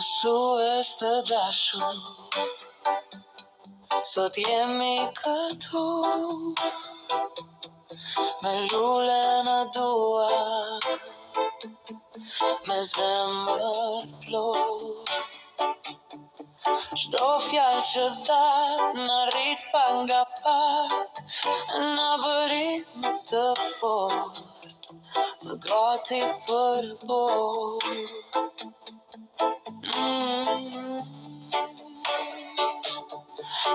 Mësues të dashur, sot jemi këtu, me lule në duar, me zemër plot. Çdo fjalë që dat në rrit pa nga pak, në bërim të fort, më gati për bot.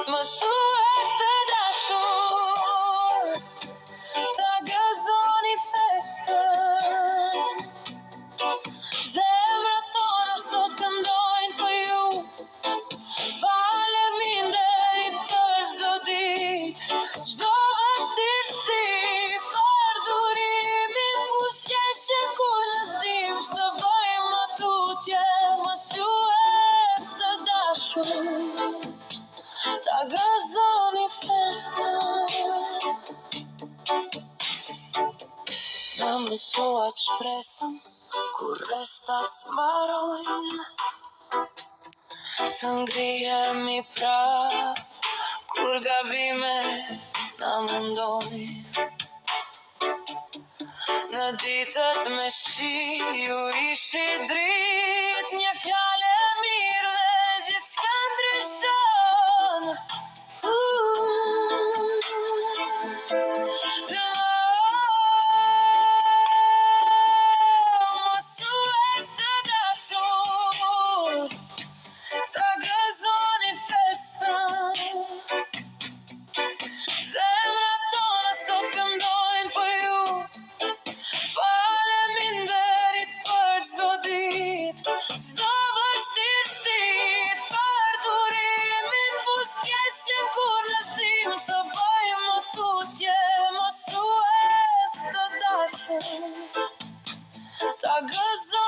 Mësues të dashur, ta gëzoni festën. Zemrat tona sot këndojnë për ju, faleminderit për çdo ditë, çdo vështirësi, për durimin, buzëqeshjen kur në zdim, s'të bëjmë tutje. Mësues të dashur, ta gëzoni festën. Në mësuat shpresën, kur restat s'mbarojnë, të ngrihemi prap, kur gabimet na mundojnë. Në ditët me shi, ju ishi dritë, një fjale mirë dhe gjithçka ndryshon. Mësues të dashur, ta gëzoni festën. Zemrat tona sot këndojnë për ju, faleminderit për çdo ditë, çdo vështirësi, për durimin, buzëqeshjen kur në zdim, të bëjmë tutje. Mësues të dashur, ta gëzoni